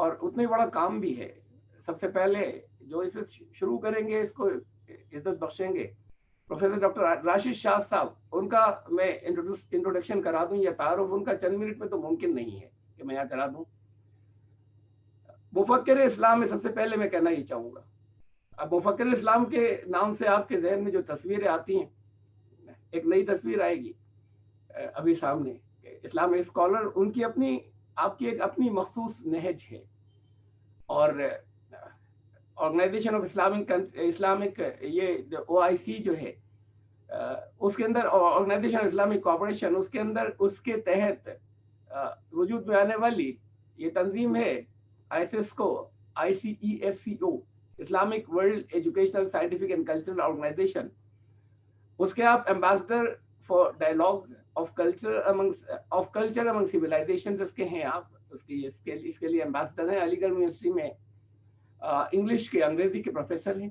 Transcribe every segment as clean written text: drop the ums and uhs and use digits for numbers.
اور اتنا ہی بڑا کام بھی ہے. سب سے پہلے جو اسے شروع کریں گے، اس کو عزت بخشیں گے، پروفیسر ڈاکٹر راشد شاہ صاحب. ان کا میں انٹروڈکشن کرا دوں یا تعارف ان کا چند منٹ میں تو ممکن نہیں ہے کہ میں یہاں کرا دوں. مفکر اسلام میں سب سے پہلے میں کہنا یہ چاہوں گا. اب مفکر اسلام کے نام سے آپ کے ذہن میں جو تصویریں آتی ہیں، ایک نئی تصویر آئے گی ابھی سامنے. اسلام اسکالر، ان کی اپنی، آپ کی ایک اپنی مخصوص نہج ہے. اور آرگنائزیشن آف اسلامک یہ OIC جو ہے، اس کے اندر آرگنائزیشن اسلامک کوآپریشن، اس کے اندر اس کے تحت وجود میں آنے والی یہ تنظیم ہے ICESCO، Islamic World Educational Scientific and Cultural Organization. اس کے آپ ambassador for dialogue of culture among civilization اس کے ہیں. آپ اس کے لیے ایمبیسڈر ہیں. علی گڑھ یونیورسٹی میں انگلش کے، انگریزی کے پروفیسر ہیں.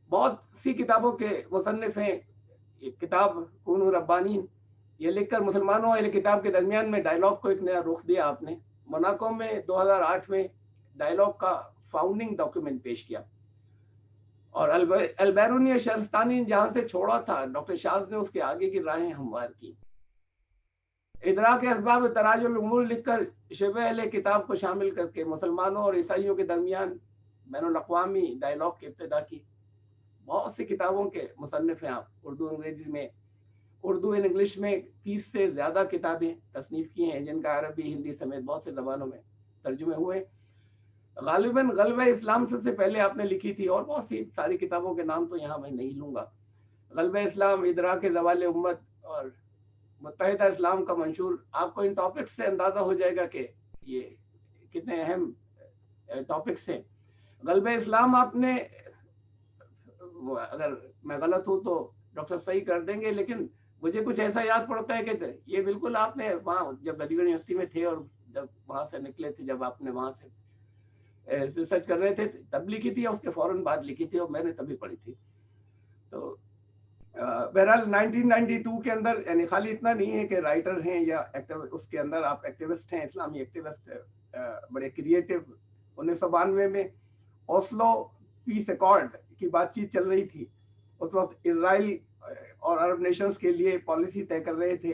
بہت سی کتابوں کے مصنف ہیں. ایک کتاب کونوا ربانین، یہ لکھ کر مسلمانوں اہل کتاب کے درمیان میں ڈائلاگ کو ایک نیا رخ دیا آپ نے. موناکو میں 2008 میں ڈائلاگ کا فاؤنڈنگ ڈاکیومنٹ پیش کیا. اور البیرونی شہرستانی جہاں سے چھوڑا تھا ڈاکٹر شاز نے اس کے آگے کی راہیں ہموار کی. ادراک اسباب تراج الامور لکھ کر شبہ اہل کتاب کو شامل کر کے مسلمانوں اور عیسائیوں کے درمیان بین الاقوامی ڈائلاگ کی ابتدا کی. بہت سی کتابوں کے مصنف ہیں آپ. انگریزی میں، اردو اور انگلش میں 30 سے زیادہ کتابیں تصنیف کی ہیں، جن کا عربی، ہندی سمیت بہت سے زبانوں میں ترجمے ہوئے. غالباً غلبہ اسلام سے پہلے آپ نے لکھی تھی، اور بہت سی ساری کتابوں کے نام تو یہاں میں نہیں لوں گا. غلبہ اسلام، ادراک زوال امت اور متحدہ اسلام کا منشور. آپ کو ان ٹاپکس سے اندازہ ہو جائے گا کہ یہ کتنے اہم ٹاپکس ہیں. غلبہ اسلام آپ نے، اگر میں غلط ہوں تو ڈاکٹر صاحب صحیح کر دیں گے، لیکن مجھے کچھ ایسا یاد پڑتا ہے کہ یہ بالکل آپ نے وہاں جب علی گڑھ یونیورسٹی میں تھے اور جب وہاں سے نکلے تھے، جب آپ نے وہاں سے ریسرچ کر رہے تھے تب لکھی تھی، اور اس کے فوراً بعد لکھی تھی، اور میں نے تبھی پڑھی تھی. تو بہرحال 1992 کے اندر، یعنی خالی اتنا نہیں ہے کہ رائٹر ہیں یا اس کے اندر آپ ایکٹیوسٹ ہیں، اسلامی ایکٹیوسٹ بڑے کریٹو. 1992 میں اوسلو پیس ایکارڈ کی بات چیت چل رہی تھی. اس وقت اسرائیل اور عرب نیشنز کے لیے پالیسی طے کر رہے تھے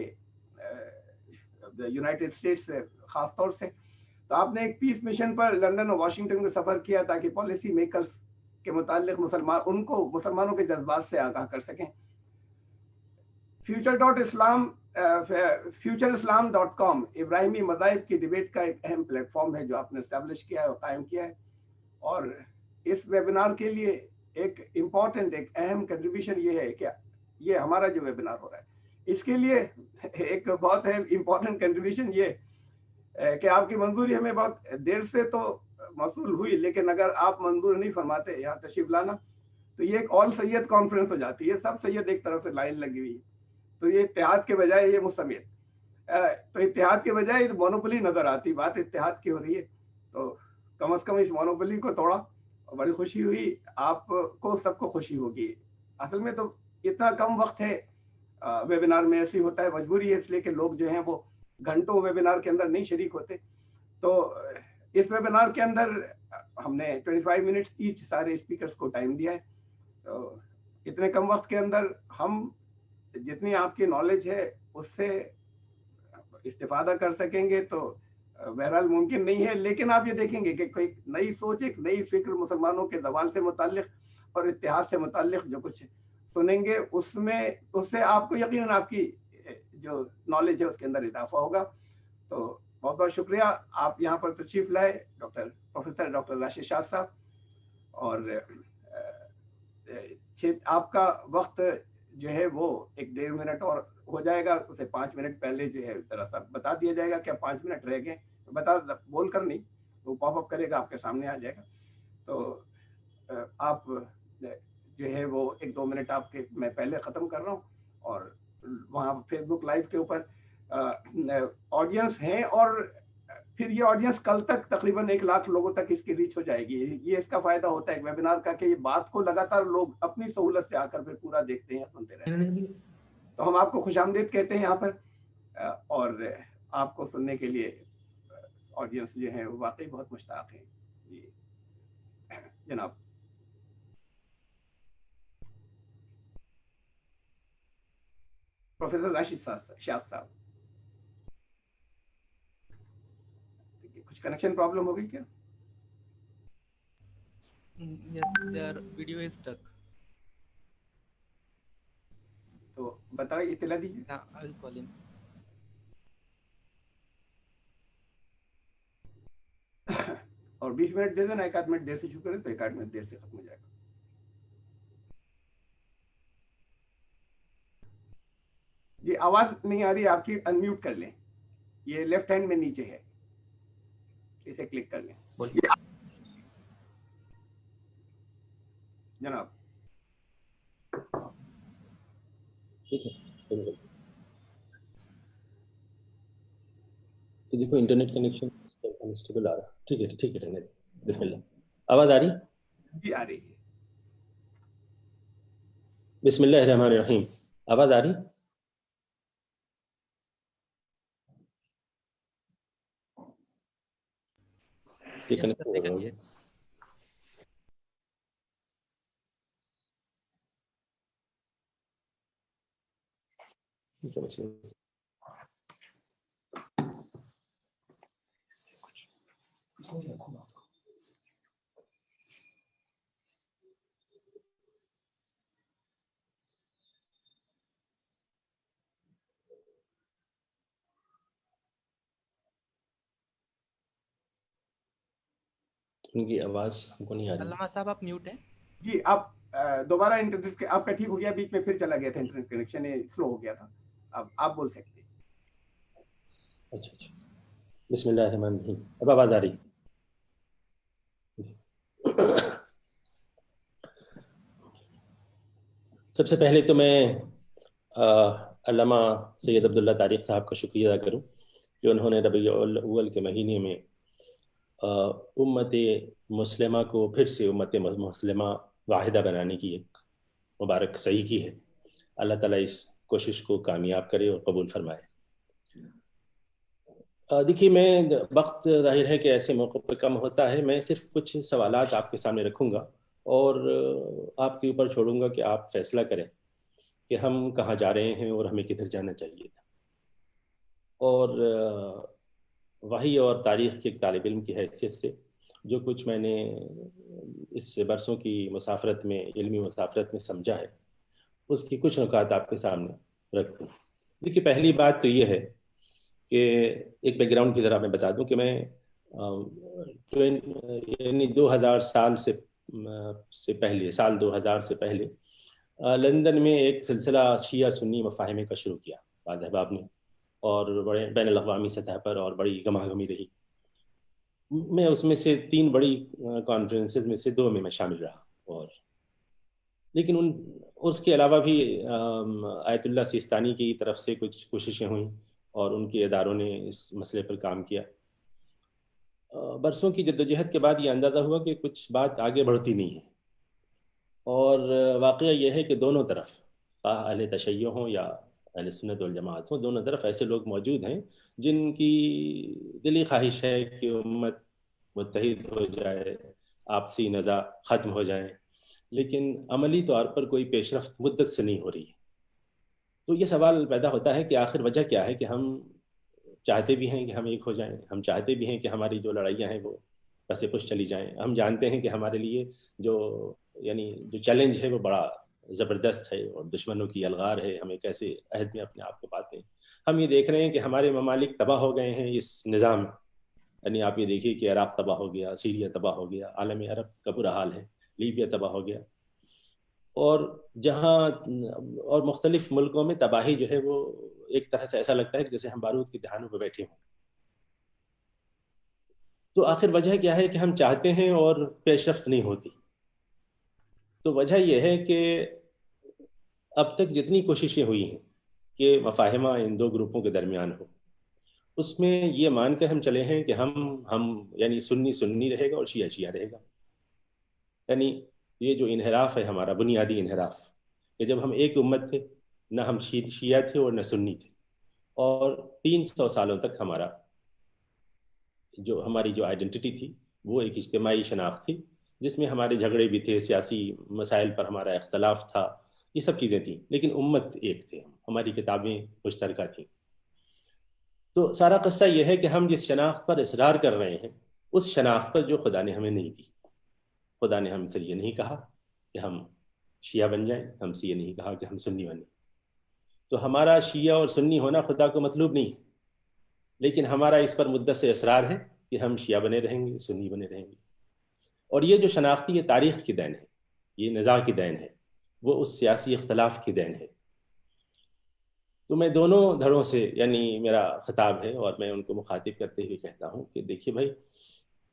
یونائٹڈ اسٹیٹس سے خاص طور سے. تو آپ نے ایک پیس مشن پر لندن اور واشنگٹن میں سفر کیا تاکہ پالیسی میکرز کے متعلق ان کو مسلمانوں کے جذبات سے آگاہ کر سکیں. futureislam.com ابراہیمی مذاہب کی ڈیبیٹ کا ایک اہم پلیٹ فارم ہے جو آپ نے اسٹیبلش کیا ہے اور قائم کیا ہے. اور اس ویبینار کے لیے ایک امپورٹنٹ، ایک اہم کنٹریبیوشن یہ ہے کہ یہ ہمارا جو ویبینار ہو رہا ہے، اس کے لیے ایک بہت اہم امپورٹنٹ کنٹریبیوشن یہ کہ آپ کی منظوری ہمیں بہت دیر سے تو موصول ہوئی، لیکن اگر آپ منظور نہیں فرماتے یہاں تشریف لانا تو یہ ایک آل سید کانفرنس ہو جاتی ہے. سب سید ایک طرف سے لائن لگی ہوئی ہے، تو یہ اتحاد کے بجائے یہ مستمر، تو اتحاد کے بجائے مونوپلی نظر آتی. بات اتحاد کی ہو رہی ہے، تو کم از کم اس مونوپلی کو توڑا. بڑی خوشی ہوئی، آپ کو سب کو خوشی ہوگی. اصل میں تو اتنا کم وقت ہے ویبینار میں، ایسی ہوتا ہے، مجبوری ہے، اس لیے کہ لوگ جو ہیں وہ گھنٹوں ویبینار کے اندر نہیں شریک ہوتے. تو اس ویبینار کے اندر ہم نے 25 منٹس ایچ سارے اسپیکرز کو ٹائم دیا ہے. تو اتنے کم وقت کے اندر ہم جتنی آپ کی نالج ہے اس سے استفادہ کر سکیں گے تو بہرحال ممکن نہیں ہے. لیکن آپ یہ دیکھیں گے کہ کوئی نئی سوچ، ایک نئی فکر مسلمانوں کے زوال سے متعلق اور اتحاد سے متعلق جو کچھ سنیں گے، اس سے آپ کو یقیناً آپ کی جو نالج ہے اس کے اندر اضافہ ہوگا. تو بہت بہت شکریہ آپ یہاں پر تشریف لائے پروفیسر ڈاکٹر راشد شاہ صاحب. اور آپ کا وقت جو ہے وہ 1.5 منٹ اور ہو جائے گا، اسے 5 منٹ پہلے جو ہے ذرا سا بتا دیا جائے گا کہ 5 منٹ رہ گئے. بول کر نہیں، وہ پاپ اپ کرے گا، آپ کے سامنے آ جائے گا. تو آپ جو ہے وہ 1-2 منٹ آپ کے میں پہلے ختم کر رہا ہوں. اور وہاں فیس بک لائیو کے اوپر آڈینس ہیں، اور پھر یہ آڈینس کل تک تقریباً 1 لاکھ لوگوں تک اس کی ریچ ہو جائے گی. یہ اس کا فائدہ ہوتا ہے ویبینار کا کہ یہ بات کو لگاتار لوگ اپنی سہولت سے آ کر پھر پورا دیکھتے ہیں، سنتے رہتے ہیں. تو ہم آپ کو خوش آمدید کہتے ہیں یہاں پر، اور آپ کو سننے کے لیے آڈینس جو ہیں وہ واقعی بہت مشتاق ہیں. جی جناب. پروفیسر راشد شاہ صاحب, کچھ کنیکشن پرابلم ہو گئی کیا؟ Yes, their video is stuck. تو بتائیے, اطلاع دیجیے. Yeah, I will call him. اور 20 منٹ دے دینا, 1 آدھ منٹ دیر سے شروع کریں تو 1 آدھ منٹ دیر سے ختم ہو جائے گا. جی آواز نہیں آ رہی آپ کی, انمیوٹ کر لیں, یہ لیفٹ ہینڈ میں نیچے ہے, اسے کلک کر لیں. جناب. ٹھیک ہے, تو دیکھو انٹرنیٹ کنیکشن انسٹیبل آ رہا. ٹھیک ہے ٹھیک ہے, بسم اللہ. آواز آ رہی؟ جی آ رہی ہے. بسم اللہ الرحمن الرحیم. آواز آ رہی؟ Yes, sir, they can check. ان کی آواز ہم کو نہیں آ رہی. علامہ صاحب آپ میوٹ ہیں. جی آپ دوبارہ انٹرنیٹ آپ کا ٹھیک ہو گیا, بیچ میں پھر چلا گیا تھا, انٹرنیٹ کنیکشن سلو ہو گیا تھا. اب آپ بول سکتے ہیں. اچھا اچھا, بسم اللہ الرحمن الرحیم. اب آواز آ رہی؟ سب سے پہلے تو میں علامہ سید عبداللہ طارق صاحب کا شکریہ ادا کروں کہ انہوں نے ربیع الاول کے مہینے میں امت مسلمہ کو پھر سے امت مسلمہ واحدہ بنانے کی ایک مبارک صحیح کی ہے. اللہ تعالیٰ اس کوشش کو کامیاب کرے اور قبول فرمائے. دیکھیے, میں وقت ظاہر ہے کہ ایسے موقع پہ کم ہوتا ہے, میں صرف کچھ سوالات آپ کے سامنے رکھوں گا اور آپ کے اوپر چھوڑوں گا کہ آپ فیصلہ کریں کہ ہم کہاں جا رہے ہیں اور ہمیں کدھر جانا چاہیے. اور وحی اور تاریخ کے ایک طالب علم کی حیثیت سے جو کچھ میں نے اس برسوں کی مسافرت میں, علمی مسافرت میں سمجھا ہے, اس کی کچھ نکات آپ کے سامنے رکھ دوں. دیکھیے, پہلی بات تو یہ ہے کہ ایک بیک گراؤنڈ کی طرح میں بتا دوں کہ میں یعنی 2000 سال سے پہلے, سال 2000 سے پہلے لندن میں ایک سلسلہ شیعہ سنی مفاہمے کا شروع کیا بعض احباب نے, اور بڑے بین الاقوامی سطح پر اور بڑی گہماگہمی رہی. میں اس میں سے 3 بڑی کانفرنسز میں سے 2 میں شامل رہا, اور لیکن اس کے علاوہ بھی آیت اللہ سیستانی کی طرف سے کچھ کوششیں ہوئیں اور ان کے اداروں نے اس مسئلے پر کام کیا. برسوں کی جدوجہد کے بعد یہ اندازہ ہوا کہ کچھ بات آگے بڑھتی نہیں ہے, اور واقعہ یہ ہے کہ دونوں طرف, اہل تشیع ہوں یا اہل سنت والجماعت ہوں, دونوں طرف ایسے لوگ موجود ہیں جن کی دلی خواہش ہے کہ امت متحد ہو جائے, آپسی نزاع ختم ہو جائیں, لیکن عملی طور پر کوئی پیش رفت مدت سے نہیں ہو رہی ہے. تو یہ سوال پیدا ہوتا ہے کہ آخر وجہ کیا ہے کہ ہم چاہتے بھی ہیں کہ ہم ایک ہو جائیں, ہم چاہتے بھی ہیں کہ ہماری جو لڑائیاں ہیں وہ پس پش چلی جائیں, ہم جانتے ہیں کہ ہمارے لیے جو چیلنج ہے وہ بڑا زبردست ہے اور دشمنوں کی الغار ہے, ہم ایک ایسے عہد میں اپنے آپ کو پاتے ہیں. ہم یہ دیکھ رہے ہیں کہ ہمارے ممالک تباہ ہو گئے ہیں اس نظام میں, یعنی آپ یہ دیکھیے کہ عراق تباہ ہو گیا, سیریا تباہ ہو گیا, عالم عرب کا برا حال ہے, لیبیا تباہ ہو گیا, اور جہاں اور مختلف ملکوں میں تباہی جو ہے وہ ایک طرح سے ایسا لگتا ہے کہ جیسے ہم بارود کی دہانوں پہ بیٹھے ہوں. تو آخر وجہ کیا ہے کہ ہم چاہتے ہیں اور پیش رفت نہیں ہوتی. تو وجہ یہ ہے کہ اب تک جتنی کوششیں ہوئی ہیں کہ مفاہمہ ان 2 گروپوں کے درمیان ہو, اس میں یہ مان کر ہم چلے ہیں کہ ہم یعنی سنی رہے گا اور شیعہ شیعہ رہے گا. یعنی یہ جو انحراف ہے ہمارا بنیادی انحراف, کہ جب ہم ایک امت تھے, نہ ہم شیعہ تھے اور نہ سنی تھے, اور 300 سالوں تک ہمارا جو ہماری جو آئیڈینٹی تھی وہ ایک اجتماعی شناخت تھی، جس میں ہمارے جھگڑے بھی تھے، سیاسی مسائل پر ہمارا اختلاف تھا، یہ سب چیزیں تھیں، لیکن امت ایک تھے، ہماری کتابیں مشترکہ تھیں۔ تو سارا قصہ یہ ہے کہ ہم جس شناخت پر اصرار کر رہے ہیں اس شناخت پر جو خدا نے ہمیں نہیں دی۔ خدا نے ہم سے یہ نہیں کہا کہ ہم شیعہ بن جائیں، ہم سے یہ نہیں کہا کہ ہم سنی بنیں۔ تو ہمارا شیعہ اور سنی ہونا خدا کو مطلوب نہیں ہے، لیکن ہمارا اس پر مدت سے اصرار ہے کہ ہم شیعہ بنے رہیں گے، سنی بنے رہیں گے۔ اور یہ جو شناختی، یہ تاریخ کی دین ہے، یہ نزاع کی دین ہے، وہ اس سیاسی اختلاف کی دین ہے۔ تو میں دونوں دھڑوں سے، یعنی میرا خطاب ہے اور میں ان کو مخاطب کرتے ہوئے کہتا ہوں کہ دیکھیے بھائی،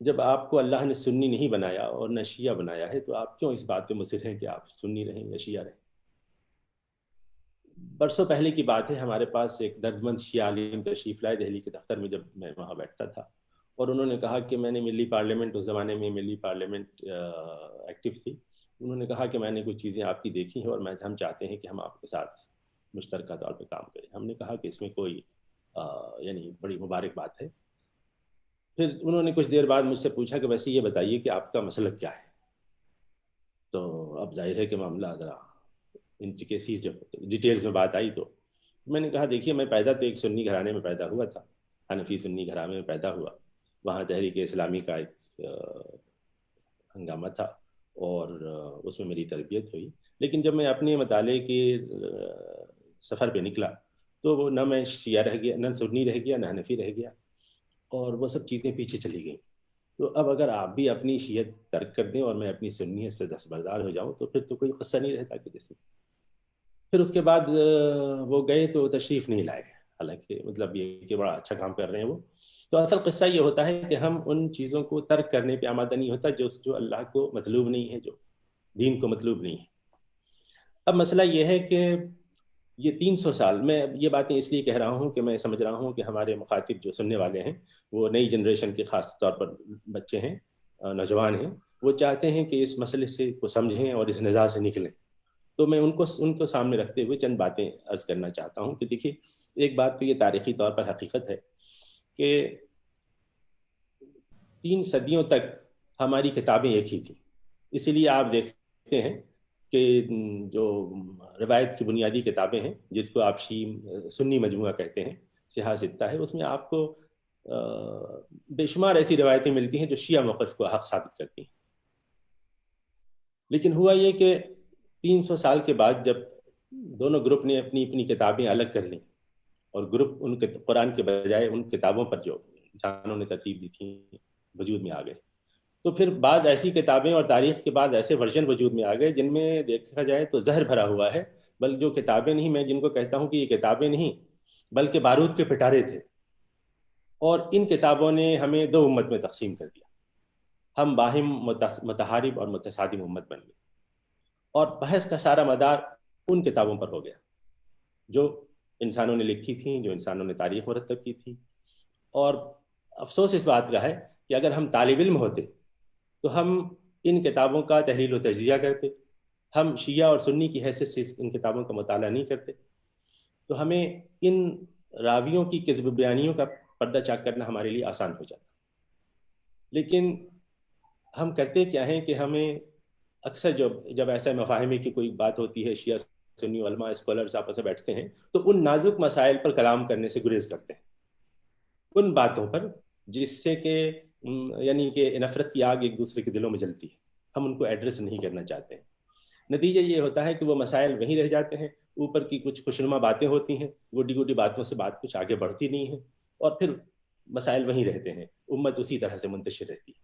جب آپ کو اللہ نے سنی نہیں بنایا اور نہ شیعہ بنایا ہے تو آپ کیوں اس بات پہ مصر ہیں کہ آپ سنی رہیں یا شیعہ رہیں؟ برسوں پہلے کی بات ہے، ہمارے پاس ایک دردمند شیعہ عالم تشریف لائے دہلی کے دفتر میں، جب میں وہاں بیٹھتا تھا، اور انہوں نے کہا کہ میں نے ملی پارلیمنٹ، اس زمانے میں ملی پارلیمنٹ ایکٹیو تھی، انہوں نے کہا کہ میں نے کچھ چیزیں آپ کی دیکھی ہیں اور ہم چاہتے ہیں کہ ہم آپ کے ساتھ مشترکہ طور پہ کام کریں۔ ہم نے کہا کہ اس میں کوئی یعنی بڑی مبارک بات ہے۔ پھر انہوں نے کچھ دیر بعد مجھ سے پوچھا کہ ویسے یہ بتائیے کہ آپ کا مسلک کیا ہے؟ تو اب ظاہر ہے کہ معاملہ ذرا انٹریکیسیز، جب ڈیٹیلز میں بات آئی تو میں نے کہا دیکھیے، میں پیدا تو ایک سنی گھرانے میں پیدا ہوا تھا، حنفی سنی گھرانے میں پیدا ہوا، وہاں تحریک اسلامی کا ایک ہنگامہ تھا اور اس میں میری تربیت ہوئی، لیکن جب میں اپنے مطالعے کے سفر پہ نکلا تو نہ میں شیعہ رہ گیا، نہ سنی رہ گیا، نہ حنفی رہ گیا، اور وہ سب چیزیں پیچھے چلی گئیں۔ تو اب اگر آپ بھی اپنی شیعت ترک کر دیں اور میں اپنی سنیت سے دستبردار ہو جاؤں تو پھر تو کوئی قصہ نہیں رہتا کہ جیسے۔ پھر اس کے بعد وہ گئے تو تشریف نہیں لائے، حالانکہ مطلب یہ کہ بڑا اچھا کام کر رہے ہیں وہ۔ تو اصل قصہ یہ ہوتا ہے کہ ہم ان چیزوں کو ترک کرنے پہ آمادہ نہیں ہوتا جو اللہ کو مطلوب نہیں ہے، جو دین کو مطلوب نہیں ہے۔ اب مسئلہ یہ ہے کہ یہ 300 سال، میں یہ باتیں اس لیے کہہ رہا ہوں کہ میں سمجھ رہا ہوں کہ ہمارے مخاطب جو سننے والے ہیں وہ نئی جنریشن کے، خاص طور پر بچے ہیں، نوجوان ہیں، وہ چاہتے ہیں کہ اس مسئلے سے کو سمجھیں اور اس نزاع سے نکلیں۔ تو میں ان کو سامنے رکھتے ہوئے چند باتیں عرض کرنا چاہتا ہوں کہ دیکھیے، ایک بات تو یہ تاریخی طور پر حقیقت ہے کہ 3 صدیوں تک ہماری کتابیں ایک ہی تھیں۔ اسی لیے آپ دیکھتے ہیں کہ جو روایت کی بنیادی کتابیں ہیں، جس کو آپ سنی مجموعہ کہتے ہیں، سیاہ ستہ ہے، اس میں آپ کو بے شمار ایسی روایتیں ملتی ہیں جو شیعہ موقف کو حق ثابت کرتی ہیں۔ لیکن ہوا یہ کہ 300 سال کے بعد جب دونوں گروپ نے اپنی اپنی کتابیں الگ کر لیں اور گروپ ان کے قرآن کے بجائے ان کتابوں پر جو انسانوں نے ترتیب دی تھی وجود میں آ گئے، تو پھر بعض ایسی کتابیں اور تاریخ کے بعد ایسے ورژن وجود میں آ گئے جن میں دیکھا جائے تو زہر بھرا ہوا ہے، بلکہ جو کتابیں نہیں، میں جن کو کہتا ہوں کہ یہ کتابیں نہیں بلکہ بارود کے پٹارے تھے، اور ان کتابوں نے ہمیں 2 امت میں تقسیم کر دیا۔ ہم باہم متحارب اور متصادم امت بن گئے، اور بحث کا سارا مدار ان کتابوں پر ہو گیا جو انسانوں نے لکھی تھیں، جو انسانوں نے تاریخ مرتب کی تھی۔ اور افسوس اس بات کا ہے کہ اگر ہم طالب علم ہوتے تو ہم ان کتابوں کا تحلیل و تجزیہ کرتے، ہم شیعہ اور سنی کی حیثیت سے ان کتابوں کا مطالعہ نہیں کرتے، تو ہمیں ان راویوں کی کذب بیانیوں کا پردہ چاک کرنا ہمارے لیے آسان ہو جاتا۔ لیکن ہم کرتے کیا ہیں کہ ہمیں اکثر جب ایسا مفاہمے کی کوئی بات ہوتی ہے، شیعہ سنی علماء اسکالرز آپس میں بیٹھتے ہیں تو ان نازک مسائل پر کلام کرنے سے گریز کرتے ہیں، ان باتوں پر جس سے کہ یعنی کہ نفرت کی آگ ایک دوسرے کے دلوں میں جلتی ہے، ہم ان کو ایڈریس نہیں کرنا چاہتے ہیں۔ نتیجہ یہ ہوتا ہے کہ وہ مسائل وہیں رہ جاتے ہیں، اوپر کی کچھ خوشنما باتیں ہوتی ہیں، گوڈی گوڈی باتوں سے بات کچھ آگے بڑھتی نہیں ہے، اور پھر مسائل وہیں رہتے ہیں، امت اسی طرح سے منتشر رہتی ہے۔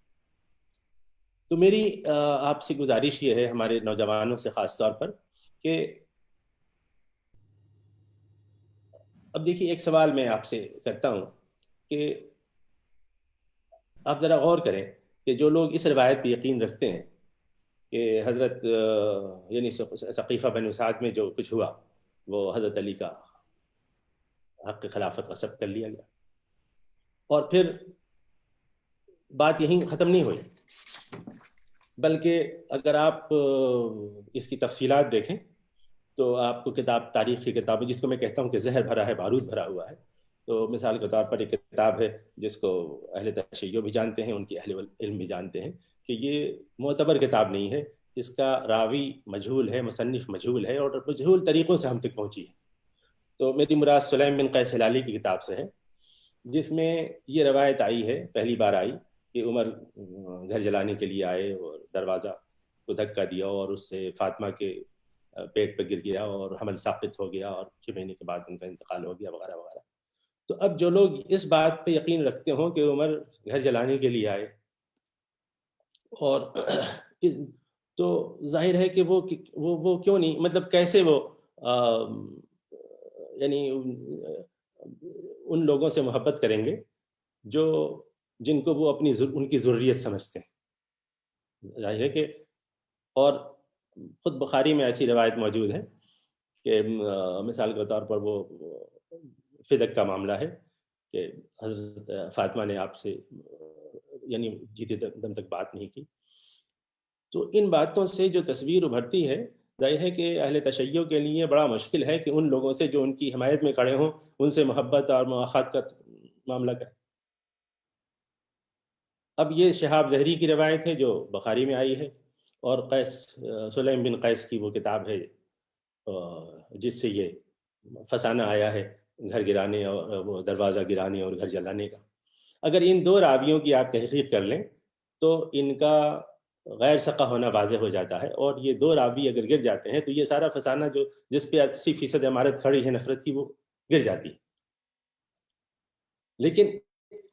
تو میری آپ سے گزارش یہ ہے، ہمارے نوجوانوں سے خاص طور پر، کہ اب دیکھیے ایک سوال میں آپ سے کرتا ہوں کہ آپ ذرا غور کریں کہ جو لوگ اس روایت پہ یقین رکھتے ہیں کہ حضرت یعنی ثقیفہ بن اسعد میں جو کچھ ہوا وہ حضرت علی کا حق خلافت غصب کر لیا گیا، اور پھر بات یہیں ختم نہیں ہوئی، بلکہ اگر آپ اس کی تفصیلات دیکھیں تو آپ کو تاریخ کی کتابیں، جس کو میں کہتا ہوں کہ زہر بھرا ہے، بارود بھرا ہوا ہے، تو مثال کے طور پر ایک کتاب ہے جس کو اہل تشیع بھی جانتے ہیں، ان کی اہل علم بھی جانتے ہیں کہ یہ معتبر کتاب نہیں ہے، اس کا راوی مجہول ہے، مصنف مجہول ہے، اور مجہول طریقوں سے ہم تک پہنچی ہے۔ تو میری مراد سلیم بن قیس ہلالی کی کتاب سے ہے، جس میں یہ روایت آئی ہے، پہلی بار آئی کہ عمر گھر جلانے کے لیے آئے اور دروازہ کو دھکا دیا اور اس سے فاطمہ کے پیٹ پہ گر گیا اور حمل ساقط ہو گیا اور 6 مہینے کے بعد ان کا انتقال ہو گیا وغیرہ وغیرہ۔ تو اب جو لوگ اس بات پہ یقین رکھتے ہوں کہ عمر گھر جلانے کے لیے آئے، اور تو ظاہر ہے کہ وہ کیوں نہیں، مطلب کیسے وہ یعنی ان لوگوں سے محبت کریں گے جن کو وہ ان کی ضروریت سمجھتے ہیں، ظاہر ہے کہ، اور خود بخاری میں ایسی روایت موجود ہے کہ مثال کے طور پر وہ فدق کا معاملہ ہے کہ حضرت فاطمہ نے آپ سے یعنی جیتے دم تک بات نہیں کی۔ تو ان باتوں سے جو تصویر ابھرتی ہے، ظاہر ہے کہ اہل تشیع کے لیے بڑا مشکل ہے کہ ان لوگوں سے جو ان کی حمایت میں کھڑے ہوں ان سے محبت اور مواخات کا معاملہ کریں۔ اب یہ شہاب زہری کی روایت ہے جو بخاری میں آئی ہے، اور سلیم بن قیس کی وہ کتاب ہے جس سے یہ فسانہ آیا ہے، گھر گرانے اور وہ دروازہ گرانے اور گھر جلانے کا۔ اگر ان دو راویوں کی آپ تحقیق کر لیں تو ان کا غیر ثقہ ہونا واضح ہو جاتا ہے، اور یہ دو راوی اگر گر جاتے ہیں تو یہ سارا فسانہ جس پہ 80% عمارت کھڑی ہے نفرت کی، وہ گر جاتی ہے۔ لیکن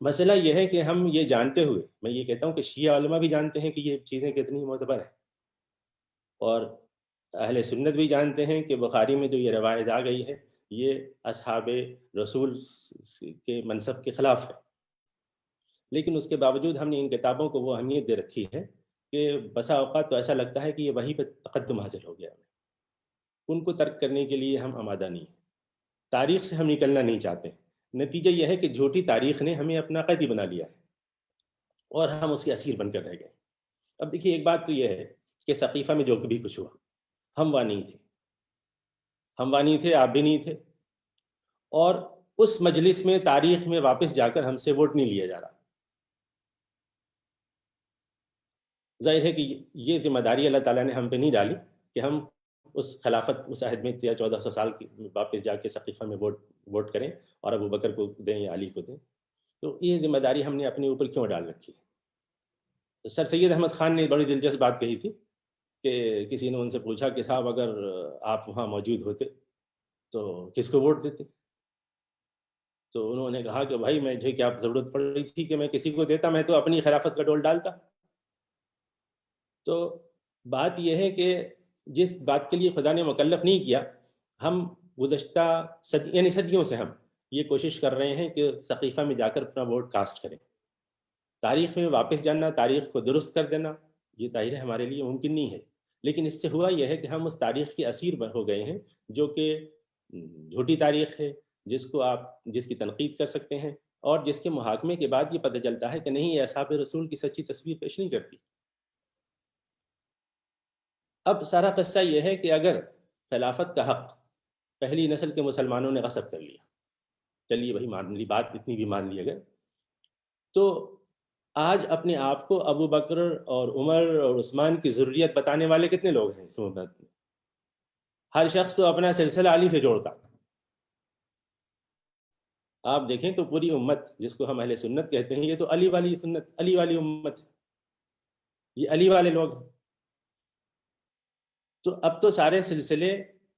مسئلہ یہ ہے کہ ہم یہ جانتے ہوئے، میں یہ کہتا ہوں کہ شیعہ علماء بھی جانتے ہیں کہ یہ چیزیں کتنی معتبر ہیں، اور اہل سنت بھی جانتے ہیں کہ بخاری میں جو یہ روایت آ گئی ہے یہ اصحاب رسول کے منصب کے خلاف ہے، لیکن اس کے باوجود ہم نے ان کتابوں کو وہ اہمیت دے رکھی ہے کہ بسا اوقات تو ایسا لگتا ہے کہ یہ وہیں پہ تقدم حاصل ہو گیا، ان کو ترک کرنے کے لیے ہم آمادہ نہیں ہیں، تاریخ سے ہم نکلنا نہیں چاہتے۔ نتیجہ یہ ہے کہ جھوٹی تاریخ نے ہمیں اپنا قیدی بنا لیا ہے اور ہم اس کے اسیر بن کر رہ گئے۔ اب دیکھیے، ایک بات تو یہ ہے کہ ثقیفہ میں جو بھی کچھ ہوا، ہم وہاں نہیں تھے، آپ بھی نہیں تھے، اور اس مجلس میں تاریخ میں واپس جا کر ہم سے ووٹ نہیں لیا جا رہا۔ ظاہر ہے کہ یہ ذمہ داری اللہ تعالیٰ نے ہم پہ نہیں ڈالی کہ ہم اس خلافت، اس عہد میں 1400 سال کی واپس جا کے ثقیفہ میں ووٹ کریں اور ابو بکر کو دیں یا علی کو دیں۔ تو یہ ذمہ داری ہم نے اپنے اوپر کیوں ڈال رکھی ہے؟ سر سید احمد خان نے بڑی دلچسپ بات کہی تھی کہ کسی نے ان سے پوچھا کہ صاحب اگر آپ وہاں موجود ہوتے تو کس کو ووٹ دیتے؟ تو انہوں نے کہا کہ بھائی مجھے کیا ضرورت پڑ رہی تھی کہ میں کسی کو دیتا، میں تو اپنی خلافت کا ڈول ڈالتا۔ تو بات یہ ہے کہ جس بات کے لیے خدا نے مکلف نہیں کیا، ہم گزشتہ صدیوں سے ہم یہ کوشش کر رہے ہیں کہ ثقیفہ میں جا کر اپنا ووٹ کاسٹ کریں۔ تاریخ میں واپس جانا، تاریخ کو درست کر دینا، یہ ظاہر ہمارے لیے ممکن نہیں ہے، لیکن اس سے ہوا یہ ہے کہ ہم اس تاریخ کے اسیر ہو گئے ہیں جو کہ جھوٹی تاریخ ہے، جس کی تنقید کر سکتے ہیں، اور جس کے محاکمے کے بعد یہ پتہ چلتا ہے کہ نہیں، یہ اصحاب رسول کی سچی تصویر پیش نہیں کرتی۔ اب سارا قصہ یہ ہے کہ اگر خلافت کا حق پہلی نسل کے مسلمانوں نے غصب کر لیا، چلیے بھائی مان لی بات، اتنی بھی مان لی اگر، تو آج اپنے آپ کو ابو بکر اور عمر اور عثمان کی ضروریت بتانے والے کتنے لوگ ہیں اس امت میں؟ ہر شخص تو اپنا سلسلہ علی سے جوڑتا۔ آپ دیکھیں تو پوری امت جس کو ہم اہل سنت کہتے ہیں، یہ تو علی والی سنت، علی والی امت ہے، یہ علی والے لوگ ہیں۔ تو اب تو سارے سلسلے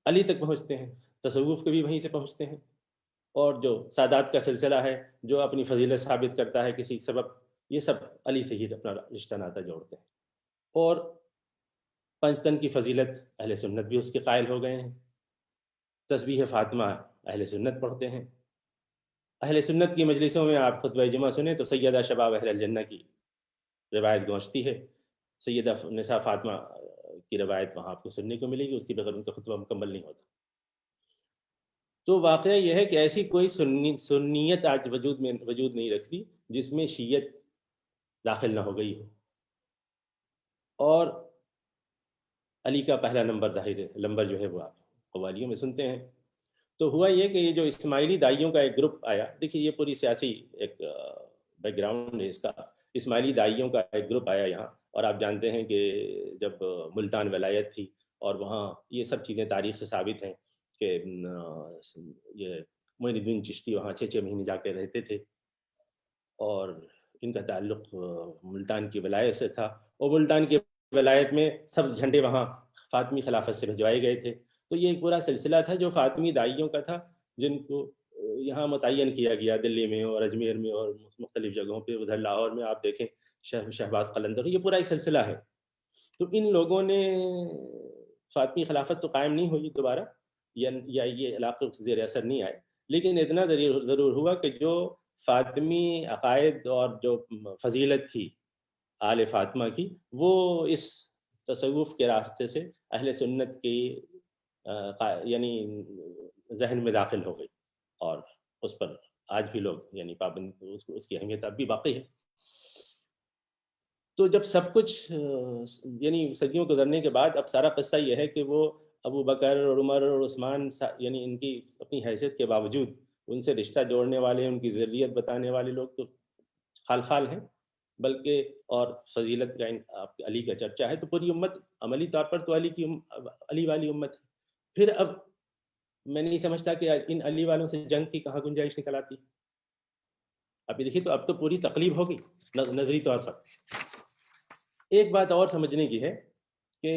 علی تک پہنچتے ہیں، تصوف کے بھی وہیں سے پہنچتے ہیں، اور جو سادات کا سلسلہ ہے جو اپنی فضیلت ثابت کرتا ہے کسی سبب، یہ سب علی سے ہی اپنا رشتہ ناتا جوڑتے ہیں۔ اور پنجتن کی فضیلت اہل سنت بھی اس کے قائل ہو گئے ہیں، تسبیح فاطمہ اہل سنت پڑھتے ہیں۔ اہل سنت کی مجلسوں میں آپ خطبہ جمعہ سنیں تو سیدہ شباب اہل الجنہ کی روایت گونجتی ہے، سیدہ نساء فاطمہ کی روایت وہاں آپ کو سننے کو ملے گی، اس کے بغیر ان کا خطبہ مکمل نہیں ہوتا۔ تو واقعہ یہ ہے کہ ایسی کوئی سنیت آج وجود نہیں رکھتی جس میں شیعت داخل نہ ہو گئی ہو، اور علی کا پہلا نمبر ظاہر ہے، نمبر جو ہے وہ آپ قوالیوں میں سنتے ہیں۔ تو ہوا یہ کہ یہ جو اسماعیلی دائیوں کا ایک گروپ آیا، دیکھیے یہ پوری سیاسی ایک بیک گراؤنڈ ہے اس کا، اسماعیلی دائیوں کا ایک گروپ آیا یہاں، اور آپ جانتے ہیں کہ جب ملتان ولایت تھی اور وہاں یہ سب چیزیں تاریخ سے ثابت ہیں کہ یہ معین الدین چشتی وہاں 6 مہینے جا کے رہتے تھے، اور ان کا تعلق ملتان کی ولایت سے تھا، اور ملتان کی ولایت میں سب جھنڈے وہاں فاطمی خلافت سے بھجوائے گئے تھے۔ تو یہ ایک پورا سلسلہ تھا جو فاطمی دائیوں کا تھا، جن کو یہاں متعین کیا گیا دلی میں اور اجمیر میں اور مختلف جگہوں پہ، ادھر لاہور میں آپ دیکھیں شہباز قلندر، یہ پورا ایک سلسلہ ہے۔ تو ان لوگوں نے فاطمی خلافت تو قائم نہیں ہوئی دوبارہ، یا یہ علاقے زیر اثر نہیں آئے، لیکن اتنا ضرور ہوا کہ جو فاطمی عقائد اور جو فضیلت تھی آل فاطمہ کی، وہ اس تصوف کے راستے سے اہل سنت کی یعنی ذہن میں داخل ہو گئی، اور اس پر آج بھی لوگ یعنی پابند، اس کی اہمیت اب بھی باقی ہے۔ تو جب سب کچھ یعنی صدیوں گزرنے کے بعد اب سارا قصہ یہ ہے کہ وہ ابو بکر اور عمر اور عثمان یعنی ان کی اپنی حیثیت کے باوجود ان سے رشتہ جوڑنے والے، ان کی ذریت بتانے والے لوگ تو خال خال ہیں، بلکہ اور فضیلت کا علی کا چرچا ہے، تو پوری امت عملی طور پر تو علی والی امت ہے۔ پھر اب میں نہیں سمجھتا کہ ان علی والوں سے جنگ کی کہاں گنجائش نکل آتی۔ اب دیکھیے تو اب تو پوری تقلیب ہوگی نظری طور پر۔ ایک بات اور سمجھنے کی ہے کہ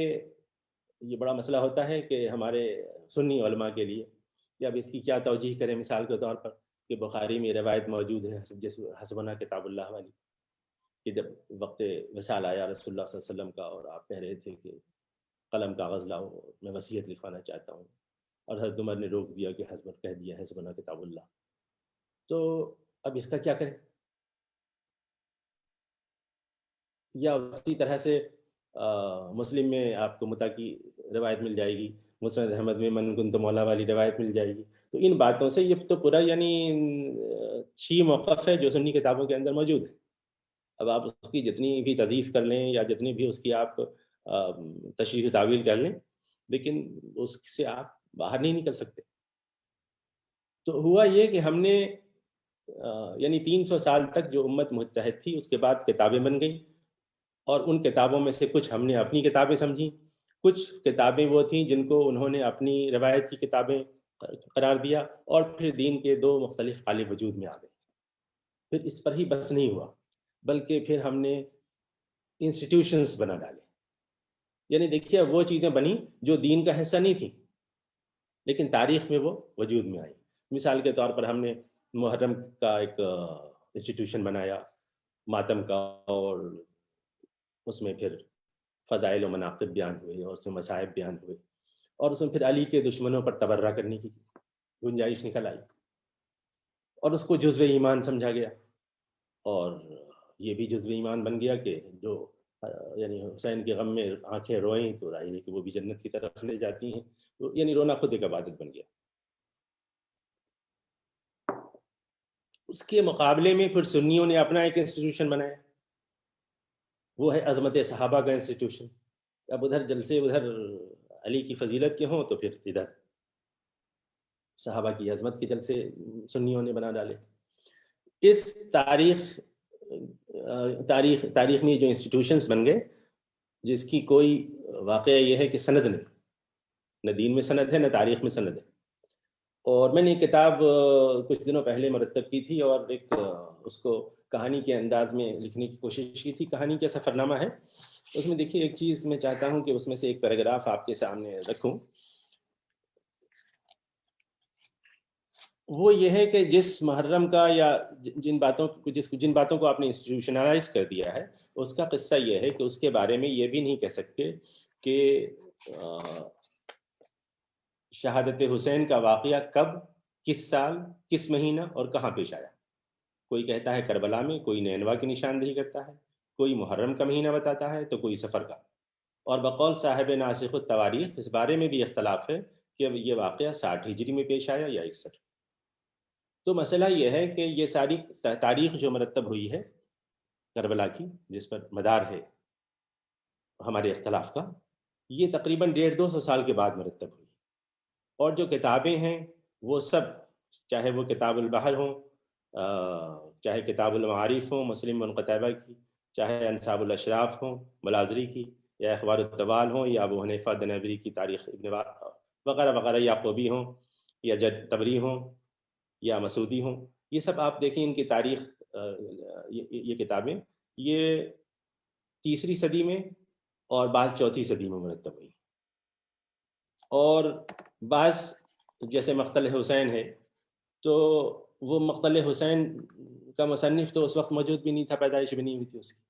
یہ بڑا مسئلہ ہوتا ہے کہ ہمارے سنی علماء کے لیے کہ اب اس کی کیا توجیہ کریں، مثال کے طور پر کہ بخاری میں روایت موجود ہے حسبنا کتاب اللہ والی، کہ جب وقت وصال آیا رسول اللہ صلی اللہ علیہ وسلم کا اور آپ کہہ رہے تھے کہ قلم کاغذ لاؤ میں وصیت لکھوانا چاہتا ہوں، اور حضرت عمر نے روک دیا کہ کہہ دیا حسبنا کتاب اللہ۔ تو اب اس کا کیا کریں؟ یا اسی طرح سے مسلم میں آپ کو متا کی روایت مل جائے گی، مسند احمد میں من کنت مولا والی روایت مل جائے گی۔ تو ان باتوں سے یہ تو پورا یعنی شیعہ موقف ہے جو سنی کتابوں کے اندر موجود ہے۔ اب آپ اس کی جتنی بھی تضعیف کر لیں یا جتنی بھی اس کی آپ تشریح و تعویل کر لیں، لیکن اس سے آپ باہر نہیں نکل سکتے۔ تو ہوا یہ کہ ہم نے یعنی 300 سال تک جو امت متحد تھی، اس کے بعد کتابیں بن گئیں، اور ان کتابوں میں سے کچھ ہم نے اپنی کتابیں سمجھیں، کچھ کتابیں وہ تھیں جن کو انہوں نے اپنی روایت کی کتابیں قرار دیا، اور پھر دین کے 2 مختلف قالب وجود میں آ گئے۔ پھر اس پر ہی بس نہیں ہوا، بلکہ پھر ہم نے انسٹیٹیوشنز بنا ڈالے۔ یعنی دیکھیے وہ چیزیں بنی جو دین کا حصہ نہیں تھیں، لیکن تاریخ میں وہ وجود میں آئی۔ مثال کے طور پر ہم نے محرم کا ایک انسٹیٹیوشن بنایا، ماتم کا، اور اس میں پھر فضائل و مناقب بیان ہوئے، اور اس میں مصائب بیان ہوئے، اور اس میں پھر علی کے دشمنوں پر تبرہ کرنے کی گنجائش نکل آئی، اور اس کو جزو ایمان سمجھا گیا، اور یہ بھی جزو ایمان بن گیا کہ جو یعنی حسین کے غم میں آنکھیں روئیں تو ظاہر ہے کہ وہ بھی جنت کی طرف لے جاتی ہیں، تو یعنی رونا خود ایک عبادت بن گیا۔ اس کے مقابلے میں پھر سنیوں نے اپنا ایک انسٹیٹیوشن بنایا، وہ ہے عظمت صحابہ کا انسٹیٹیوشن۔ اب ادھر جلسے ادھر علی کی فضیلت کے ہوں تو پھر ادھر صحابہ کی عظمت کے جلسے سنیوں نے بنا ڈالے۔ اس تاریخ میں جو انسٹیٹیوشنز بن گئے، جس کی کوئی واقعہ یہ ہے کہ سند نہیں، نہ دین میں سند ہے نہ تاریخ میں سند ہے۔ اور میں نے ایک کتاب کچھ دنوں پہلے مرتب کی تھی، اور ایک اس کو کہانی کے انداز میں لکھنے کی کوشش کی تھی، کہانی کا سفرنامہ ہے۔ اس میں دیکھیے ایک چیز میں چاہتا ہوں کہ اس میں سے ایک پیراگراف آپ کے سامنے رکھوں، وہ یہ ہے کہ جس محرم کا یا جن باتوں کو آپ نے انسٹیٹیوشنلائز کر دیا ہے، اس کا قصہ یہ ہے کہ اس کے بارے میں یہ بھی نہیں کہہ سکتے کہ شہادت حسین کا واقعہ کب، کس سال، کس مہینہ اور کہاں پیش آیا۔ کوئی کہتا ہے کربلا میں، کوئی نینوا کی نشاندہی کرتا ہے، کوئی محرم کا مہینہ بتاتا ہے تو کوئی سفر کا، اور بقول صاحب ناسخ التواریخ اس بارے میں بھی اختلاف ہے کہ یہ واقعہ 60 ہجری میں پیش آیا یا 61۔ تو مسئلہ یہ ہے کہ یہ ساری تاریخ جو مرتب ہوئی ہے کربلا کی، جس پر مدار ہے ہمارے اختلاف کا، یہ تقریباً 150-200 سال کے بعد مرتب ہوئی، اور جو کتابیں ہیں وہ سب چاہے وہ کتاب البحر ہوں، چاہے کتاب المعارف ہوں مسلم منقطبہ کی، چاہے انصاب الاشراف ہوں ملازری کی، یا اخبار الطوال ہوں، یا ابو حنیفہ دنیوری کی تاریخ ابن وغیرہ وغیرہ، یعقوبی ہوں یا جد تبری ہوں یا مسعودی ہوں، یہ سب آپ دیکھیں ان کی تاریخ، یہ کتابیں یہ 3ری صدی میں اور بعض 4تھی صدی میں مرتب ہوئی، اور بعض جیسے مقتل حسین ہے تو وہ مقتل حسین کا مصنف تو اس وقت موجود بھی نہیں تھا، پیدائش بھی نہیں ہوئی تھی اس کی،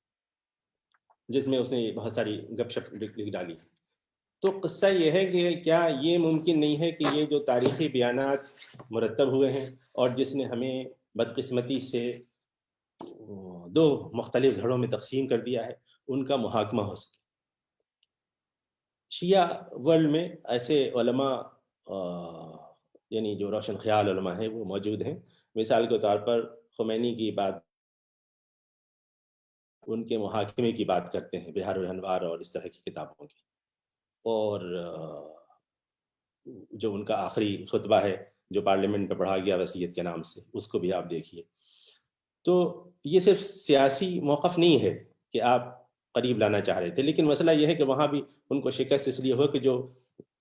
جس میں اس نے بہت ساری گپ شپ لکھ ڈالی۔ تو قصہ یہ ہے کہ کیا یہ ممکن نہیں ہے کہ یہ جو تاریخی بیانات مرتب ہوئے ہیں اور جس نے ہمیں بدقسمتی سے 2 مختلف دھڑوں میں تقسیم کر دیا ہے، ان کا محاکمہ ہو سکے؟ شیعہ ورلڈ میں ایسے علماء یعنی جو روشن خیال علماء ہیں وہ موجود ہیں، مثال کے طور پر خمینی کی بات، ان کے محاکمے کی بات کرتے ہیں، بہار الانوار اور اس طرح کی کتابوں کی، اور جو ان کا آخری خطبہ ہے جو پارلیمنٹ میں پڑھا گیا وصیت کے نام سے، اس کو بھی آپ دیکھیے۔ تو یہ صرف سیاسی موقف نہیں ہے کہ آپ قریب لانا چاہ رہے تھے، لیکن مسئلہ یہ ہے کہ وہاں بھی ان کو شکست اس لیے ہو کہ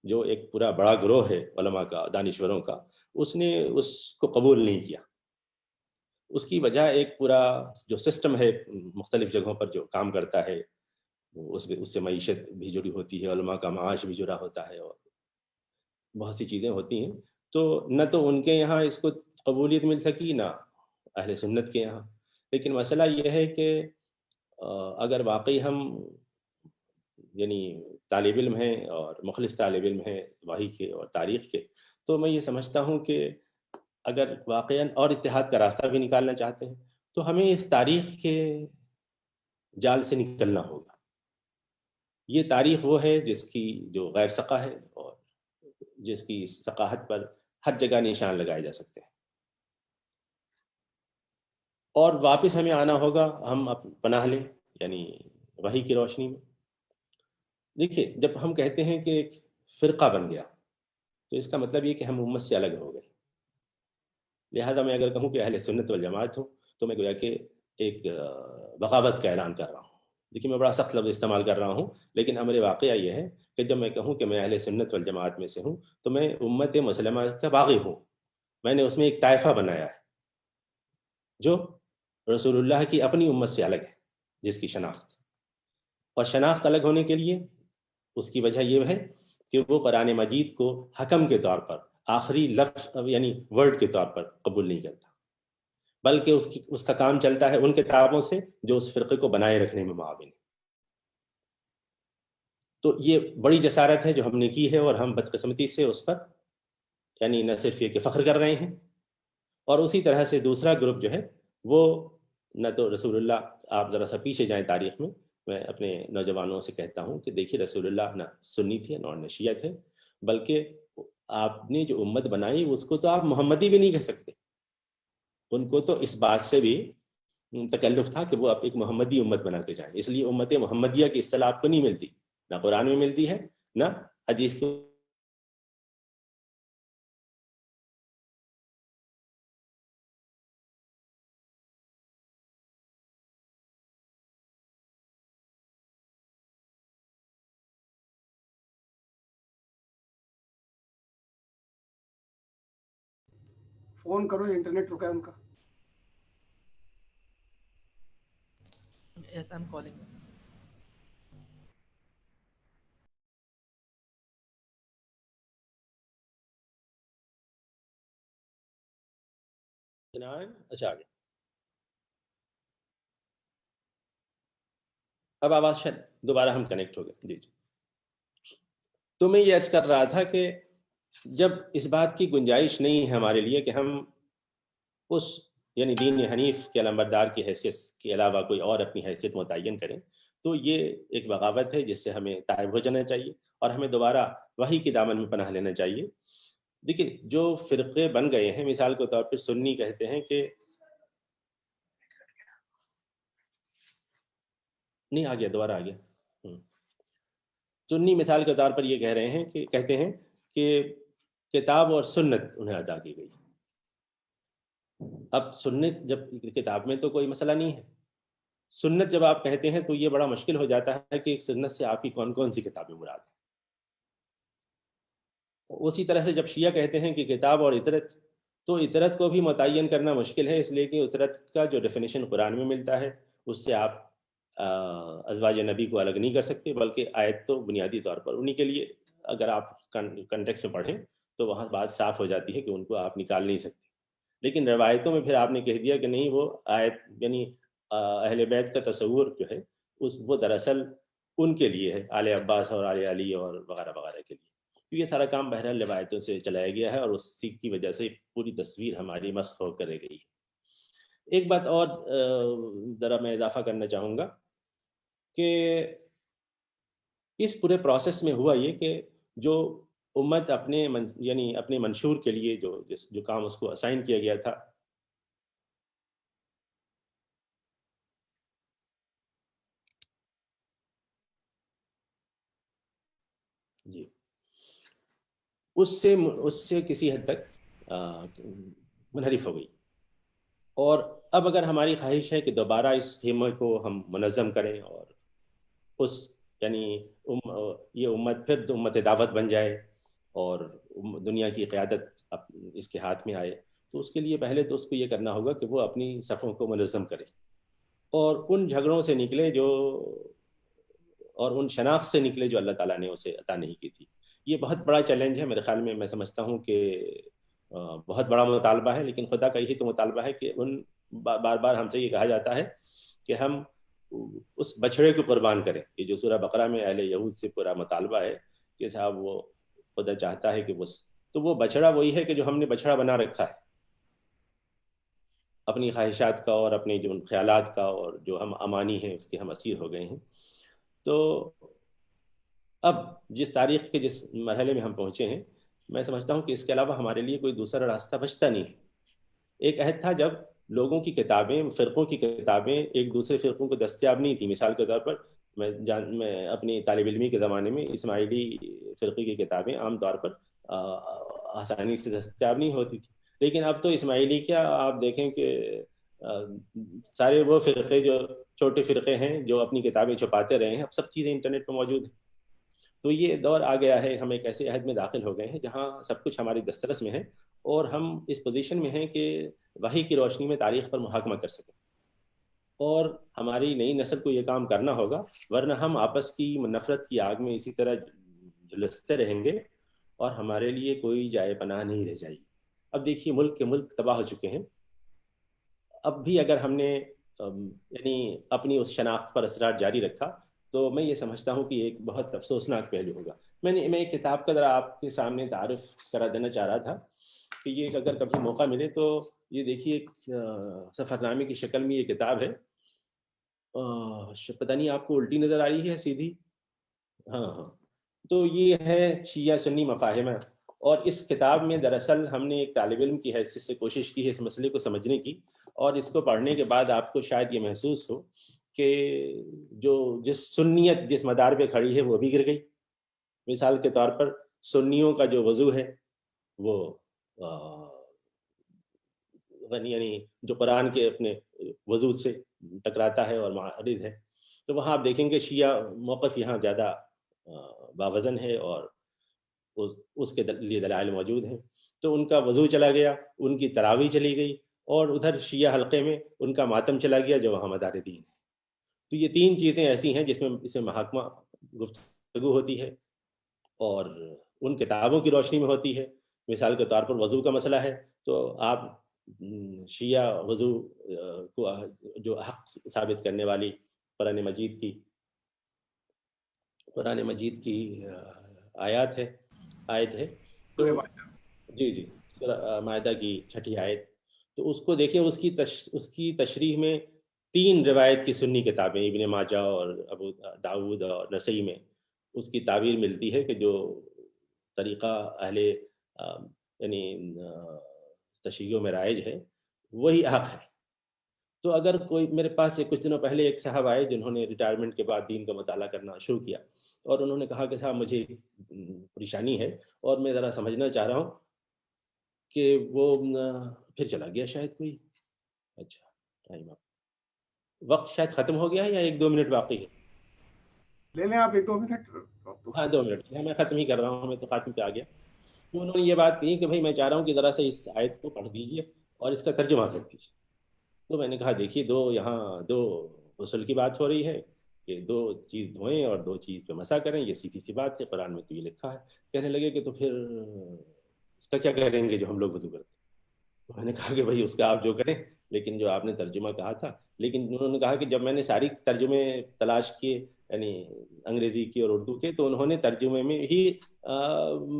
جو ایک پورا بڑا گروہ ہے علماء کا، دانشوروں کا، اس نے اس کو قبول نہیں کیا۔ اس کی وجہ ایک پورا جو سسٹم ہے مختلف جگہوں پر جو کام کرتا ہے، اس سے معیشت بھی جڑی ہوتی ہے، علماء کا معاش بھی جڑا ہوتا ہے، اور بہت سی چیزیں ہوتی ہیں، تو نہ تو ان کے یہاں اس کو قبولیت مل سکی، نہ اہل سنت کے یہاں۔ لیکن مسئلہ یہ ہے کہ اگر واقعی ہم یعنی طالب علم ہیں اور مخلص طالب علم ہیں وحی کے اور تاریخ کے، تو میں یہ سمجھتا ہوں کہ اگر واقعاً اور اتحاد کا راستہ بھی نکالنا چاہتے ہیں تو ہمیں اس تاریخ کے جال سے نکلنا ہوگا۔ یہ تاریخ وہ ہے جس کی جو غیر ثقہ ہے اور جس کی ثقافت پر ہر جگہ نشان لگائے جا سکتے ہیں، اور واپس ہمیں آنا ہوگا، ہم پناہ لیں یعنی وحی کی روشنی میں۔ دیکھیے، جب ہم کہتے ہیں کہ ایک فرقہ بن گیا تو اس کا مطلب یہ کہ ہم امت سے الگ ہو گئے۔ لہذا میں اگر کہوں کہ اہل سنت والجماعت ہوں تو میں گویا کہ ایک بغاوت کا اعلان کر رہا ہوں۔ دیکھیے، میں بڑا سخت لفظ استعمال کر رہا ہوں، لیکن امر واقعہ یہ ہے کہ جب میں کہوں کہ میں اہل سنت والجماعت میں سے ہوں تو میں امت مسلمہ کا باغی ہوں۔ میں نے اس میں ایک طائفہ بنایا ہے جو رسول اللہ کی اپنی امت سے الگ ہے، جس کی شناخت، اور شناخت الگ ہونے کے لیے اس کی وجہ یہ ہے کہ وہ قرآن مجید کو حکم کے طور پر، آخری لفظ یعنی ورڈ کے طور پر قبول نہیں کرتا، بلکہ اس کا کام چلتا ہے ان کتابوں سے جو اس فرقے کو بنائے رکھنے میں معاون ہے۔ تو یہ بڑی جسارت ہے جو ہم نے کی ہے، اور ہم بدقسمتی سے اس پر یعنی نہ صرف یہ کہ فخر کر رہے ہیں، اور اسی طرح سے دوسرا گروپ جو ہے وہ نہ تو رسول اللہ، آپ ذرا سا پیچھے جائیں تاریخ میں اپنے نوجوانوں سے کہتا ہوں کہ دیکھیے، رسول اللہ نہ سنی تھے نہ شیعہ تھے، بلکہ آپ نے جو امت بنائی اس کو تو آپ محمدی بھی نہیں کہہ سکتے۔ ان کو تو اس بات سے بھی تکلف تھا کہ وہ آپ ایک محمدی امت بنا کے جائیں، اس لیے امت محمدیہ کی اصطلاح آپ کو نہیں ملتی، نہ قرآن میں ملتی ہے نہ حدیث کو۔ فون کرو، انٹرنیٹ رکا ہے ان کا۔ Yes, I'm calling. اچھا، آگے اب آواز شاید دوبارہ ہم کنیکٹ ہو گئے۔ جی، تو میں یہ عرض کر رہا تھا کہ جب اس بات کی گنجائش نہیں ہے ہمارے لیے کہ ہم اس یعنی دین حنیف کے علمبردار کی حیثیت کے علاوہ کوئی اور اپنی حیثیت متعین کریں، تو یہ ایک بغاوت ہے جس سے ہمیں تائب ہو جانا چاہیے، اور ہمیں دوبارہ وحی کی دامن میں پناہ لینا چاہیے۔ دیکھیے، جو فرقے بن گئے ہیں، مثال کے طور پر سنی کہتے ہیں کہ نہیں آ گیا، دوبارہ آ گیا۔ سنی مثال کے طور پر یہ کہتے ہیں کہ کتاب اور سنت انہیں عطا کی گئی. اب سنت جب کتاب میں تو کوئی مسئلہ نہیں ہے، سنت جب آپ کہتے ہیں تو یہ بڑا مشکل ہو جاتا ہے کہ سنت سے آپ کی کون کون سی کتابیں مراد ہیں. اسی طرح سے جب شیعہ کہتے ہیں کہ کتاب اور اطرت، تو اطرت کو بھی متعین کرنا مشکل ہے، اس لیے کہ اطرت کا جو ڈیفینیشن قرآن میں ملتا ہے اس سے آپ ازواج نبی کو الگ نہیں کر سکتے، بلکہ آیت تو بنیادی طور پر انہی کے لیے، اگر آپ کنٹیکسٹ میں پڑھیں تو وہاں بات صاف ہو جاتی ہے کہ ان کو آپ نکال نہیں سکتے. لیکن روایتوں میں پھر آپ نے کہہ دیا کہ نہیں، وہ آیت یعنی اہل بیت کا تصور جو ہے وہ دراصل ان کے لیے ہے، آل عباس اور آل علی اور وغیرہ وغیرہ کے لیے. تو یہ سارا کام بہرحال روایتوں سے چلایا گیا ہے اور اسی کی وجہ سے پوری تصویر ہماری مسخ ہو کر رہ گئی ہے. ایک بات اور ذرا میں اضافہ کرنا چاہوں گا کہ اس پورے پروسیس میں ہوا یہ کہ جو امت اپنے یعنی اپنے منشور کے لیے جو کام اس کو اسائن کیا گیا تھا، جی اس سے کسی حد تک منحرف ہو گئی. اور اب اگر ہماری خواہش ہے کہ دوبارہ اس خیمے کو ہم منظم کریں اور اس یعنی یہ امت پھر امت دعوت بن جائے اور دنیا کی قیادت اس کے ہاتھ میں آئے، تو اس کے لیے پہلے تو اس کو یہ کرنا ہوگا کہ وہ اپنی صفوں کو منظم کرے اور ان جھگڑوں سے نکلے اور ان شناخت سے نکلے جو اللہ تعالیٰ نے اسے عطا نہیں کی تھی. یہ بہت بڑا چیلنج ہے میرے خیال میں سمجھتا ہوں کہ بہت بڑا مطالبہ ہے، لیکن خدا کا یہی تو مطالبہ ہے کہ بار بار ہم سے یہ کہا جاتا ہے کہ ہم اس بچڑے کو قربان کریں. یہ جو سورہ بقرہ میں اہل یہود سے پورا مطالبہ ہے کہ صاحب وہ خدا چاہتا ہے کہ تو وہ بچڑا وہی ہے کہ جو ہم نے بچڑا بنا رکھا ہے اپنی خواہشات کا اور اپنے جو خیالات کا، اور جو ہم امانی ہیں اس کے ہم اسیر ہو گئے ہیں. تو اب جس تاریخ کے جس مرحلے میں ہم پہنچے ہیں، میں سمجھتا ہوں کہ اس کے علاوہ ہمارے لیے کوئی دوسرا راستہ بچتا نہیں ہے. ایک عہد تھا جب لوگوں کی کتابیں، فرقوں کی کتابیں ایک دوسرے فرقوں کو دستیاب نہیں تھی. مثال کے طور پر میں اپنی طالب علمی کے زمانے میں اسماعیلی فرقے کی کتابیں عام طور پر آسانی سے دستیاب نہیں ہوتی تھی، لیکن اب تو اسماعیلی کیا آپ دیکھیں کہ سارے وہ فرقے جو چھوٹے فرقے ہیں جو اپنی کتابیں چھپاتے رہے ہیں، اب سب چیزیں انٹرنیٹ پہ موجود ہیں. تو یہ دور آ گیا ہے، ہم ایک ایسے عہد میں داخل ہو گئے ہیں جہاں سب کچھ ہماری دسترس میں ہے اور ہم اس پوزیشن میں ہیں کہ وحی کی روشنی میں تاریخ پر محاکمہ کر سکیں. اور ہماری نئی نسل کو یہ کام کرنا ہوگا، ورنہ ہم آپس کی نفرت کی آگ میں اسی طرح جھلستے رہیں گے اور ہمارے لیے کوئی جائے پناہ نہیں رہ جائے گی. اب دیکھیے ملک کے ملک تباہ ہو چکے ہیں. اب بھی اگر ہم نے یعنی اپنی اس شناخت پر اثرات جاری رکھا تو میں یہ سمجھتا ہوں کہ ایک بہت افسوسناک پہلو ہوگا. میں ایک کتاب کا ذرا آپ کے سامنے تعارف کرا دینا چاہ رہا تھا کہ یہ اگر کبھی موقع ملے تو یہ دیکھیے ایک سفر نامے کی شکل میں یہ کتاب ہے. پتہ نہیں آپ کو الٹی نظر آ رہی ہے سیدھی؟ ہاں. تو یہ ہے شیعہ سنی مفاہمہ، اور اس کتاب میں دراصل ہم نے ایک طالب علم کی حیثیت سے کوشش کی ہے اس مسئلے کو سمجھنے کی، اور اس کو پڑھنے کے بعد آپ کو شاید یہ محسوس ہو کہ جس سنیت جس مدار پہ کھڑی ہے وہ بھی گر گئی. مثال کے طور پر سنیوں کا جو وضو ہے وہ یعنی جو قرآن کے اپنے وضو سے ٹکراتا ہے اور معارض ہے، تو وہاں آپ دیکھیں گے شیعہ موقف یہاں زیادہ باوزن ہے اور اس کے لیے دلائل موجود ہیں. تو ان کا وضو چلا گیا، ان کی تراویح چلی گئی، اور ادھر شیعہ حلقے میں ان کا ماتم چلا گیا جو وہاں مدار دین ہے. تو یہ تین چیزیں ایسی ہیں جس میں اسے محاکمہ گفتگو ہوتی ہے اور ان کتابوں کی روشنی میں ہوتی ہے. مثال کے طور پر وضو کا مسئلہ ہے تو آپ شیعہ وضو کو جو حق ثابت کرنے والی قرآن مجید کی آیت ہے تو جی مائدہ کی 6 آیت، تو اس کو دیکھیں، اس کی تشریح میں 3 روایت کی سنی کتابیں ابن ماجہ اور ابو داؤد اور نسائی میں اس کی تعبیر ملتی ہے کہ جو طریقہ اہل یعنی تشیع میں رائج ہے وہی حق ہے. تو اگر کوئی میرے پاس کچھ دنوں پہلے ایک صاحب آئے جنہوں نے ریٹائرمنٹ کے بعد دین کا مطالعہ کرنا شروع کیا، اور انہوں نے کہا کہ صاحب مجھے پریشانی ہے اور میں ذرا سمجھنا چاہ رہا ہوں کہ وہ پھر چلا گیا شاید کوئی، اچھا ٹائم وقت شاید ختم ہو گیا ہے یا 1-2 منٹ باقی ہے؟ لے لیں آپ 1-2 منٹ. ہاں 2 منٹ میں ختم ہی کر رہا ہوں، میں تو خاتم پہ آ گیا. تو انہوں نے یہ بات کہی کہ بھائی میں چاہ رہا ہوں کہ ذرا سے اس آیت کو پڑھ دیجیے اور اس کا ترجمہ کر دیجیے. تو میں نے کہا دیکھیے یہاں دو غسل کی بات ہو رہی ہے کہ 2 چیز دھوئیں اور 2 چیز پہ مسح کریں، یہ سیدھی سی بات ہے، قرآن میں تو یہ لکھا ہے. کہنے لگے کہ تو پھر اس کا کیا کریں گے جو ہم لوگ وضو کرتے ہیں؟ تو میں نے کہا کہ بھائی اس کا آپ جو کریں، لیکن جو آپ نے ترجمہ کہا تھا، لیکن انہوں نے کہا کہ جب میں نے ساری ترجمے تلاش کیے، یعنی انگریزی کی اور اردو کے، تو انہوں نے ترجمے میں ہی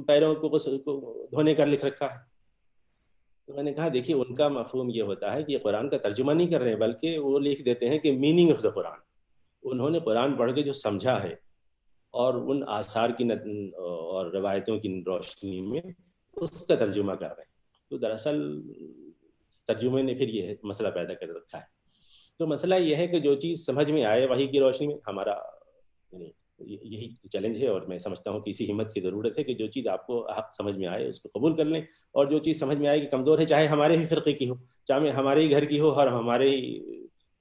پیروں کو دھونے کا لکھ رکھا ہے. تو میں نے کہا دیکھیے ان کا مفہوم یہ ہوتا ہے کہ یہ قرآن کا ترجمہ نہیں کر رہے ہیں، بلکہ وہ لکھ دیتے ہیں کہ میننگ آف دا قرآن. انہوں نے قرآن پڑھ کے جو سمجھا ہے اور ان آثار کی اور روایتوں کی روشنی میں اس کا ترجمہ کر رہے ہیں. تو دراصل ترجمے نے پھر یہ مسئلہ پیدا کر رکھا ہے. تو مسئلہ یہ ہے کہ جو چیز سمجھ میں آئے وحی کی روشنی میں، ہمارا یہی چیلنج ہے، اور میں سمجھتا ہوں کہ اسی ہمت کی ضرورت ہے کہ جو چیز آپ کو حق سمجھ میں آئے اس کو قبول کر لیں، اور جو چیز سمجھ میں آئے کہ کمزور ہے، چاہے ہمارے ہی فرقے کی ہو، چاہے ہمارے ہی گھر کی ہو اور ہمارے ہی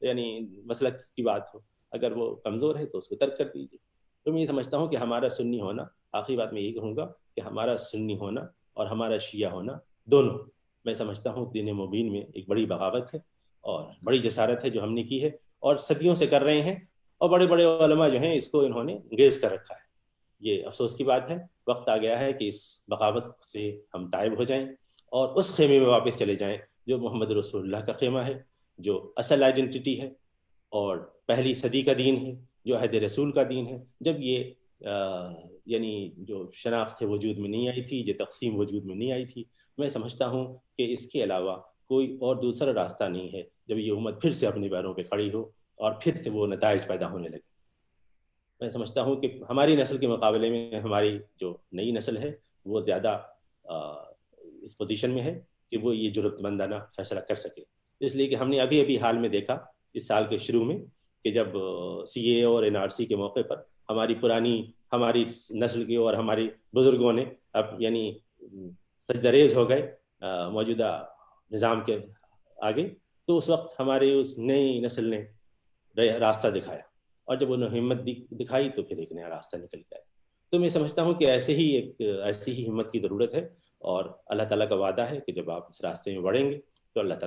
یعنی مسلک کی بات ہو، اگر وہ کمزور ہے تو اس کو ترک کر دیجیے. تو میں یہ سمجھتا ہوں کہ ہمارا سنی ہونا، آخری بات میں یہی کہوں گا کہ ہمارا سنی ہونا اور ہمارا شیعہ ہونا دونوں، میں سمجھتا ہوں دین مبین میں ایک بڑی بغاوت ہے اور بڑی جسارت ہے جو ہم نے کی ہے اور صدیوں سے کر رہے ہیں، اور بڑے بڑے علماء جو ہیں اس کو انہوں نے انگیز کر رکھا ہے. یہ افسوس کی بات ہے، وقت آ گیا ہے کہ اس بغاوت سے ہم تائب ہو جائیں اور اس خیمے میں واپس چلے جائیں جو محمد رسول اللہ کا خیمہ ہے، جو اصل آئیڈینٹی ہے اور پہلی صدی کا دین ہے، جو عہد رسول کا دین ہے، جب یہ یعنی جو شناخت وجود میں نہیں آئی تھی، جو تقسیم وجود میں نہیں آئی تھی. میں سمجھتا ہوں کہ اس کے علاوہ کوئی اور دوسرا راستہ نہیں ہے جب یہ امت پھر سے اپنے پیروں پہ کھڑی ہو اور پھر سے وہ نتائج پیدا ہونے لگے. میں سمجھتا ہوں کہ ہماری نسل کے مقابلے میں ہماری جو نئی نسل ہے وہ زیادہ اس پوزیشن میں ہے کہ وہ یہ جرأت مندانہ فیصلہ کر سکے. اس لیے کہ ہم نے ابھی حال میں دیکھا اس سال کے شروع میں کہ جب CAA اور NRC کے موقع پر ہماری نسل کے اور ہماری بزرگوں نے اب یعنی سجدریز ہو گئے موجودہ نظام کے آگے. تو اس وقت ہمارے اس نئی نسل نے راستہ دکھایا، اور جب انہوں نے ہمت دکھائی تو پھر ایک نیا راستہ نکل گیا. تو میں سمجھتا ہوں کہ ایسی ہی ہمت کی ضرورت ہے، اور اللہ تعالیٰ کا وعدہ ہے کہ جب آپ اس راستے میں بڑھیں گے تو اللہ تعالیٰ